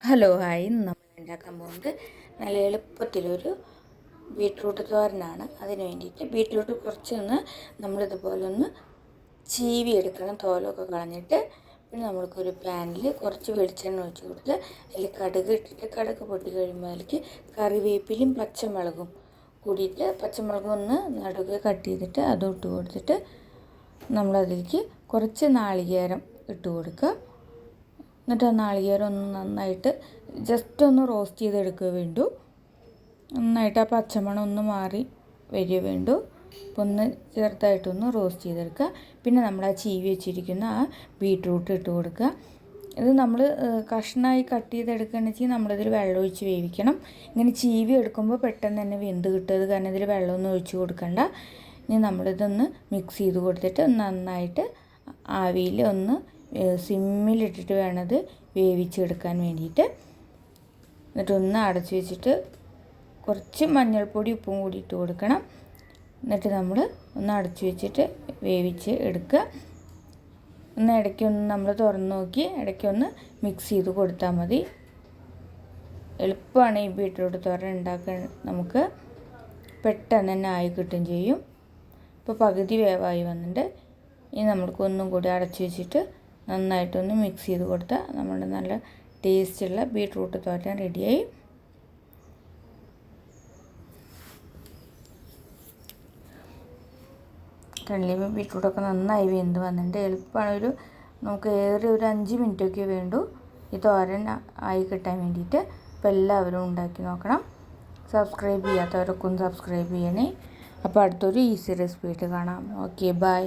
Hello hi, ഇന്ന് നമ്മൾ ഉണ്ടാക്കാൻ പോകുന്നത് നല്ല എളുപ്പത്തിലൊരു ബീട്രൂട്ട് തോരനാണ്. അതിന് വേണ്ടിയിട്ട് ബീട്രൂട്ട് കുറച്ചൊന്ന് നമ്മളിതുപോലെ ഒന്ന് ചീവി എടുക്കണം, തോലൊക്കെ കളഞ്ഞിട്ട്. പിന്നെ നമ്മൾക്കൊരു പാനിൽ കുറച്ച് വെളിച്ചെണ്ണ ഒഴിച്ച് കൊടുത്ത് അതിൽ കടുക് ഇട്ടിട്ട് കടുക് പൊട്ടി കഴിയുമ്പോൾ അതിലേക്ക് കറിവേപ്പിലും പച്ചമുളകും കൂടിയിട്ട്, പച്ചമുളകും ഒന്ന് നടുകെ കട്ട് ചെയ്തിട്ട് അതും ഇട്ട് കൊടുത്തിട്ട് നമ്മളതിലേക്ക് കുറച്ച് നാളികേരം ഇട്ട് കൊടുക്കുക. എന്നിട്ട് ആ നാളികേരം ഒന്ന് നന്നായിട്ട് ജസ്റ്റ് ഒന്ന് റോസ്റ്റ് ചെയ്തെടുക്കുക വേണ്ടു. നന്നായിട്ട് ആ പച്ചമണം ഒന്ന് മാറി വരിക വേണ്ടു. അപ്പോൾ ഒന്ന് ചെറുതായിട്ടൊന്ന് റോസ്റ്റ് ചെയ്തെടുക്കുക. പിന്നെ നമ്മൾ ആ ചീവി വെച്ചിരിക്കുന്ന ആ ബീട്രൂട്ട് ഇട്ട് കൊടുക്കുക. ഇത് നമ്മൾ കഷ്ണമായി കട്ട് ചെയ്തെടുക്കുകയെന്ന് വെച്ചാൽ നമ്മളിതിൽ വെള്ളം ഒഴിച്ച് വേവിക്കണം. ഇങ്ങനെ ചീവി എടുക്കുമ്പോൾ പെട്ടെന്ന് തന്നെ വെന്ത് കിട്ടുന്നത് കാരണം ഇതിൽ വെള്ളമൊന്നും ഒഴിച്ച് കൊടുക്കണ്ട. ഇനി നമ്മളിതൊന്ന് മിക്സ് ചെയ്ത് കൊടുത്തിട്ട് നന്നായിട്ട് ആവിയിൽ ഒന്ന് സിമ്മിലിട്ടിട്ട് വേണത് വേവിച്ചെടുക്കാൻ വേണ്ടിയിട്ട്. എന്നിട്ടൊന്ന് അടച്ച് വെച്ചിട്ട് കുറച്ച് മഞ്ഞൾപ്പൊടി ഉപ്പും കൂടി ഇട്ട് കൊടുക്കണം. എന്നിട്ട് നമ്മൾ ഒന്ന് അടച്ച് വെച്ചിട്ട് വേവിച്ച് എടുക്കുക. ഒന്ന് ഇടയ്ക്കൊന്ന് നമ്മൾ തുറന്ന് നോക്കി ഇടയ്ക്കൊന്ന് മിക്സ് ചെയ്ത് കൊടുത്താൽ മതി. എളുപ്പമാണ് ഈ ബീട്രൂട്ട് തോരൻ ഉണ്ടാക്കാൻ, നമുക്ക് പെട്ടെന്ന് തന്നെ ആയി കിട്ടും ചെയ്യും. ഇപ്പോൾ പകുതി വേവായി വന്നിട്ട് ഇനി നമ്മൾക്ക് ഒന്നും കൂടി അടച്ച് വെച്ചിട്ട് നന്നായിട്ടൊന്ന് മിക്സ് ചെയ്ത് കൊടുത്താൽ നമ്മുടെ നല്ല ടേസ്റ്റുള്ള ബീട്രൂട്ട് തോരൻ റെഡിയായി. കണ്ടില്ലേ, ബീട്രൂട്ടൊക്കെ നന്നായി വെന്ത് വന്നിട്ട് എളുപ്പമാണ്. നമുക്ക് ഏറെ ഒരു 5 മിനിറ്റൊക്കെ വേണ്ടൂ ഈ തോരൻ ആയി കിട്ടാൻ വേണ്ടിയിട്ട്. അപ്പോൾ എല്ലാവരും ഉണ്ടാക്കി നോക്കണം. സബ്സ്ക്രൈബ് ചെയ്യാത്തവരൊക്കെ ഒന്ന് സബ്സ്ക്രൈബ് ചെയ്യണേ. അപ്പോൾ അടുത്തൊരു ഈസി റെസിപ്പി ആയിട്ട് കാണാം. Okay, by.